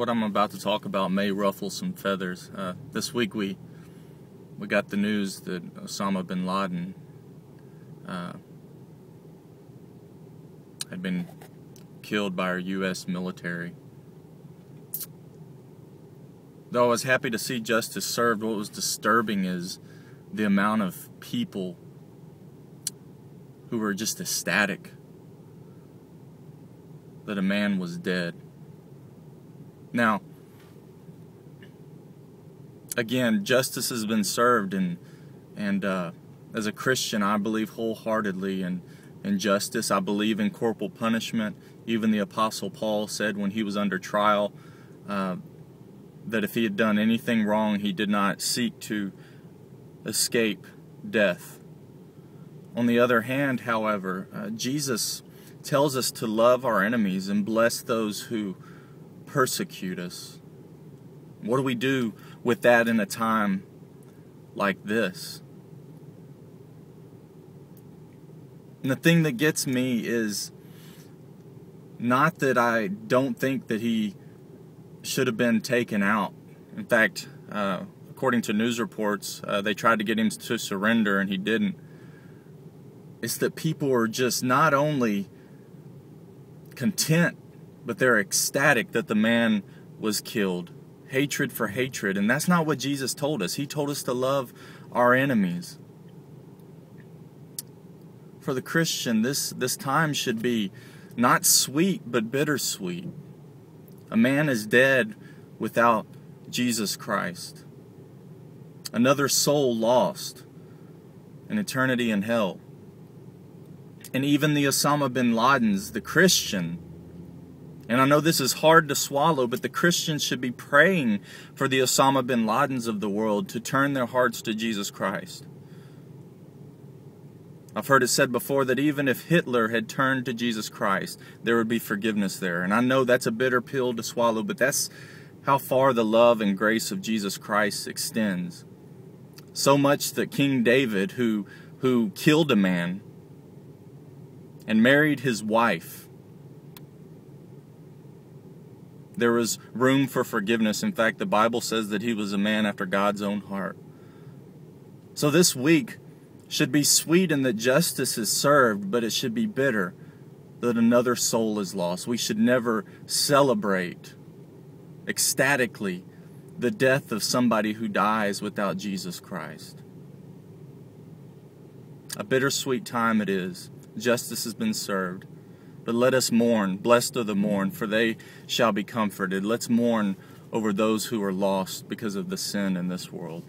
what I'm about to talk about may ruffle some feathers. This week we got the news that Usama Bin Laden had been killed by our U.S. military. Though I was happy to see justice served, what was disturbing is the amount of people who were just ecstatic that a man was dead. Now, again, justice has been served, and as a Christian, I believe wholeheartedly in justice. I believe in corporal punishment. Even the Apostle Paul said when he was under trial that if he had done anything wrong, he did not seek to escape death. On the other hand, however, Jesus tells us to love our enemies and bless those who persecute us. What do we do with that in a time like this? And the thing that gets me is not that I don't think that he should have been taken out. In fact, according to news reports, they tried to get him to surrender and he didn't. It's that people are just not only content, but they're ecstatic that the man was killed. Hatred for hatred. And that's not what Jesus told us. He told us to love our enemies. For the Christian, this time should be not sweet, but bittersweet. A man is dead without Jesus Christ. Another soul lost, an eternity in hell. And even the Usama Bin Ladens, the Christian, and I know this is hard to swallow, but the Christians should be praying for the Usama Bin Ladens of the world to turn their hearts to Jesus Christ. I've heard it said before that even if Hitler had turned to Jesus Christ, there would be forgiveness there. And I know that's a bitter pill to swallow, but that's how far the love and grace of Jesus Christ extends. So much that King David, who killed a man and married his wife, there was room for forgiveness. In fact, the Bible says that he was a man after God's own heart. So this week should be sweet in that justice is served, but it should be bitter that another soul is lost. We should never celebrate ecstatically the death of somebody who dies without Jesus Christ. A bittersweet time it is. Justice has been served. But let us mourn. Blessed are the mourn, for they shall be comforted. Let's mourn over those who are lost because of the sin in this world.